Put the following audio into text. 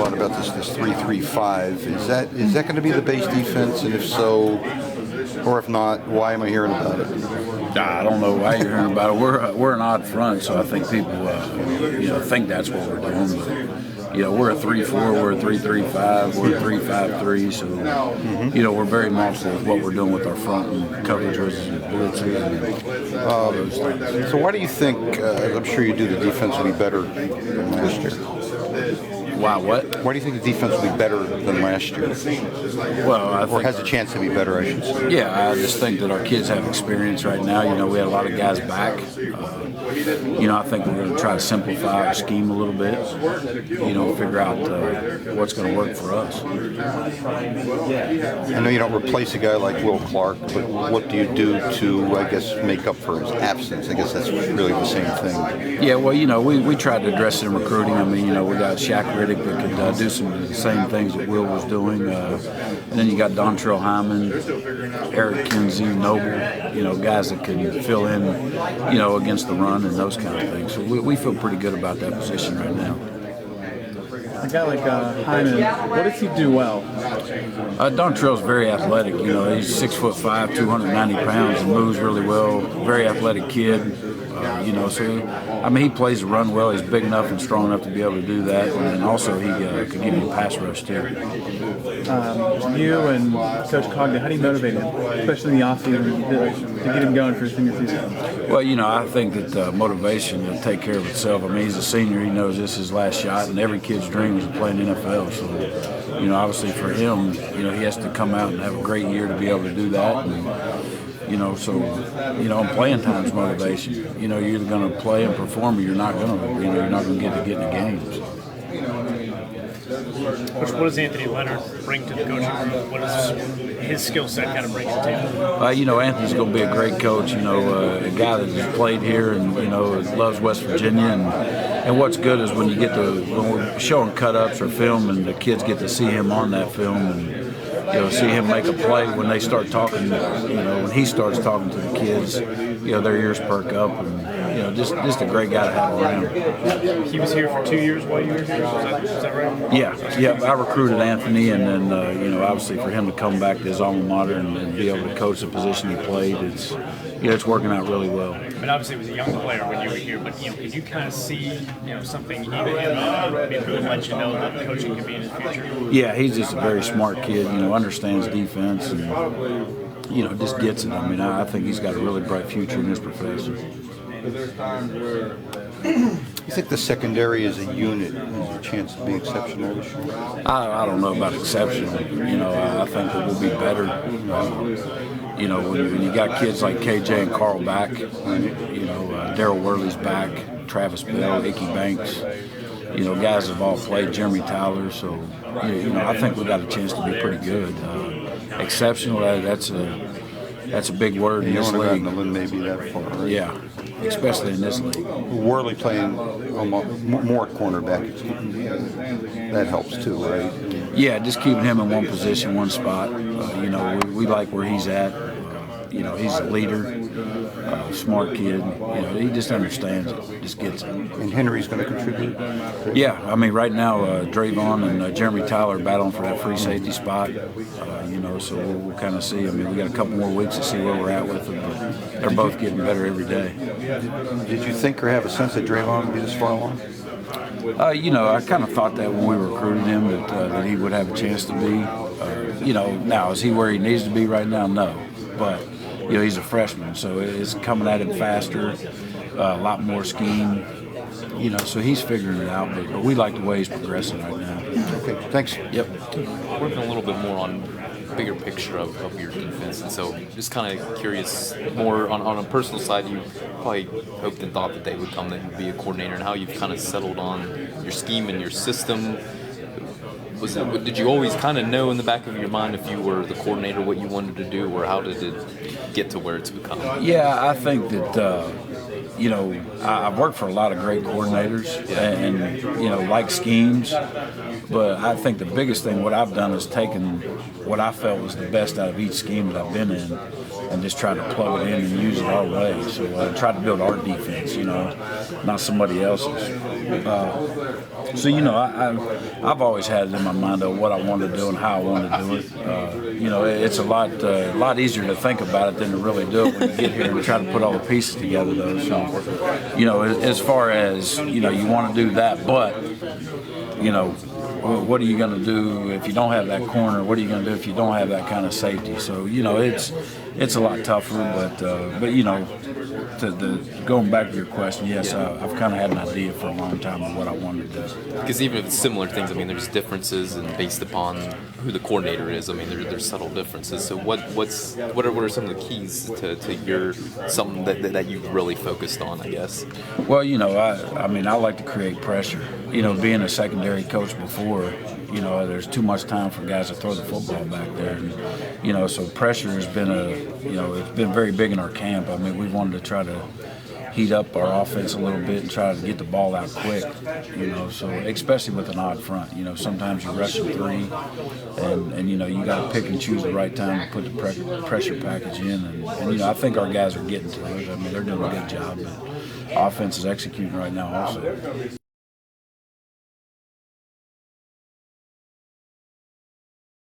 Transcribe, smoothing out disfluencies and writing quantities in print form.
a lot about this 3-3-5. Is that going to be the base defense? And if so, or if not, why am I hearing about it? I don't know why you're hearing about it. We're an odd front, so I think people think that's what we're doing. But, we're a 3-4, we're a 3-3-5, we're a 3-5-3. So we're very mindful of what we're doing with our front and coverages and blitzing and all those things. So why do you think? I'm sure you do. The defense will be better than last year. Why what? Why do you think the defense will be better than last year? Well, I think or has a chance to be better, I should say. Yeah, I just think that our kids have experience right now. We had a lot of guys back. I think we're going to try to simplify our scheme a little bit. Figure out what's going to work for us. I know you don't replace a guy like Will Clark, but what do you do to, I guess, make up for his absence? I guess that's really the same thing. Yeah, well, we tried to address it in recruiting. We got Shaq Riddick that could do some of the same things that Will was doing. And then you got Dontrell Hyman, Eric Kinsey, Noble, guys that could fill in, against the run and those kind of things. So we feel pretty good about that position right now. A guy like Hyman, what does he do well? Dontrell's very athletic. He's 6'5", 290 pounds, and moves really well. Very athletic kid. He plays the run well. He's big enough and strong enough to be able to do that, and also he could give you a pass rush too. You and Coach Cogden, how do you motivate him, especially in the offseason, to get him going for his senior season? Well, I think that motivation will take care of itself. He's a senior. He knows this is his last shot, and every kid's dream is to play in the NFL. So, obviously for him, he has to come out and have a great year to be able to do that. And, playing time's motivation. You're either going to play and perform, or you're not going to. You're not going to get in the games. What does Anthony Leonard bring to the coaching room? What does his skill set kind of bring to the table? Anthony's going to be a great coach. A guy that has played here and loves West Virginia. And what's good is when we're showing cut-ups or film, and the kids get to see him on that film and see him make a play when they start talking. When he starts talking to the kids, their ears perk up, and just a great guy to have around. He was here for 2 years while you were here. Is that right? Yeah. I recruited Anthony, and then obviously for him to come back to his alma mater and be able to coach the position he played, it's working out really well. Obviously, he was a young player when you were here, but could you kind of see something either him or maybe would let you know that coaching could be in his future? Yeah, he's just a very smart kid. Understands defense and just gets it. I think he's got a really bright future in this profession. You think the secondary as a unit has a chance to be exceptional this year? I don't know about exceptional. I think that we'll be better. When you got kids like KJ and Carl back, Daryl Worley's back, Travis Bell, Ickey Banks, guys have all played, Jeremy Tyler, so, I think we got a chance to be pretty good. Exceptional, that's a big word in this league. Maybe that far, right? Yeah, especially in this league. Worley playing more at cornerback, that helps too, right? Yeah, just keeping him in one position, one spot. We like where he's at. He's a leader, smart kid. He just understands it, just gets it. And Henry's going to contribute? Yeah, right now, Drayvon and Jeremy Tyler are battling for that free safety spot. So we'll kind of see. We got a couple more weeks to see where we're at with them, but they're both getting better every day. Did you think or have a sense that Drayvon would be this far along? I kind of thought that when we recruited him that he would have a chance to be. Now is he where he needs to be right now? No, but he's a freshman, so it's coming at him faster, a lot more scheme. So he's figuring it out. But we like the way he's progressing right now. Okay, thanks. Yep. Working a little bit more on bigger picture of your defense, and so just kind of curious more on a personal side. You probably hoped and thought that they would come, that you'd be a coordinator, and how you've kind of settled on your scheme and your system. Did you always kind of know in the back of your mind if you were the coordinator what you wanted to do, or how did it get to where it's become? Yeah, I think that I've worked for a lot of great coordinators and like schemes, but I think the biggest thing what I've done is taken what I felt was the best out of each scheme that I've been in and just try to plug it in and use it our way. So try to build our defense, not somebody else's. So I've always had it in my mind of what I want to do and how I want to do it. It's a lot easier to think about it than to really do it when you get here and try to put all the pieces together, though. So, as far as you want to do that, but what are you going to do if you don't have that corner? What are you going to do if you don't have that kind of safety? So it's a lot tougher, but going back to your question, yes, I've kind of had an idea for a long time of what I wanted to do. Because even if it's similar things, I mean, there's differences, and based upon who the coordinator is, I mean, there's subtle differences. So what are some of the keys to your something that you've really focused on, I guess? Well, I like to create pressure. Being a secondary coach before, there's too much time for guys to throw the football back there, and so pressure has been it's been very big in our camp. I mean, we wanted to try to heat up our offense a little bit and try to get the ball out quick, so especially with an odd front. Sometimes you rush a three, and you got to pick and choose the right time to put the pressure package in, and I think our guys are getting to it. I mean, they're doing a good job, but offense is executing right now also.